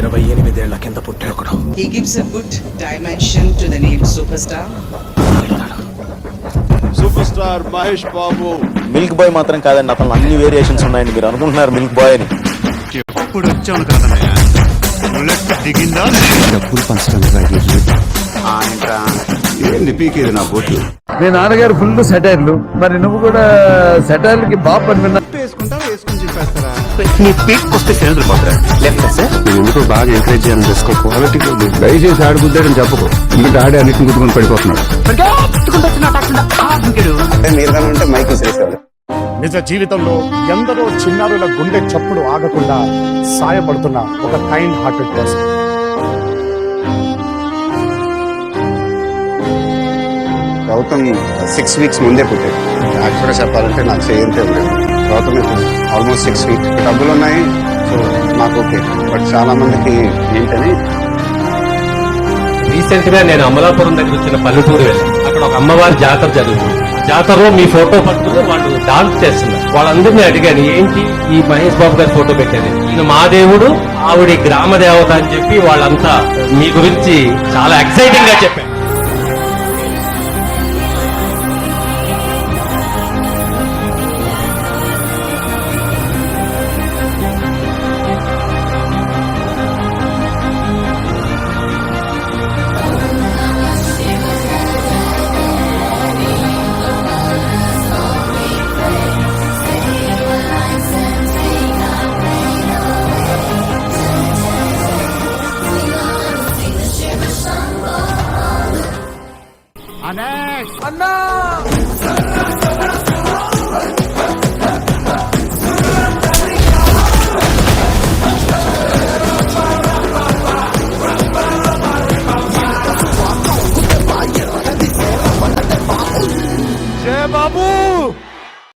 28 కింద పుట్టే ఒకడు. He gives a good dimension to the name superstar. Super star Mahesh Babu. Milk boy మాత్రం కాదండి, అతను అన్ని వేరియేషన్స్ ఉన్నాయండి. మీరు అనుకుంటున్నారు మిల్క్ బాయ్ అని. ఎప్పుడు వచ్చాను కదన్నయ్య, దిగిందా డబ్బులు పంచడానికి ఏంది పీకేది నా బోట్లు. మీ నాన్నగారు ఫుల్ సెటైర్లు, మరి నువ్వు కూడా సెటైర్లకి బాబు అని విన్నా. వేసుకుంటారా, వేసుకుని చెప్పేస్తారా? నీ పీక్ వస్తే సేంద్ర పోతారా నువ్వు ఎందుకు బాగా ఎంకరేజ్ చేయాలని చేసుకో. క్వాలిటీ దయచేసి ఆడు గుద్దాడని చెప్పకు, ఎందుకంటే ఆడే అన్నింటిని గుద్దుకుని పడిపోతున్నాడు. మీరు ఉంటే మైక్ చేసేవాడు. నిజ జీవితంలో ఎందరో చిన్నారుల గుండె చప్పుడు ఆగకుండా సాయపడుతున్న ఒక kind hearted person. Gautam 6 weeks ముందే పుట్టాడు. యాక్చువల్గా చెప్పాలంటే నాకు చేయంతే ఉండేది. గౌతమ్ ఇప్పుడు ఆల్మోస్ట్ 6 వీక్స్. డబ్బులు ఉన్నాయి, సో నాకు ఓకే. బట్ చాలా మందికి ఏంటని రీసెంట్ గా నేను అమలాపురం దగ్గర వచ్చిన పల్లెటూరు వెళ్ళాను. అక్కడ ఒక అమ్మవారి జాతర జరుగుతుంది. జాతరలో మీ ఫోటో పట్టుకుని వాళ్ళు డాన్స్ చేస్తున్నారు. వాళ్ళందరినీ అడిగాను, ఏంటి ఈ మహేష్ బాబు గారి ఫోటో పెట్టేది? ఈయన మా దేవుడు, ఆవిడ గ్రామ దేవత అని చెప్పి వాళ్ళంతా మీ గురించి చాలా ఎక్సైటింగ్ గా చెప్పారు. జయ బాబు.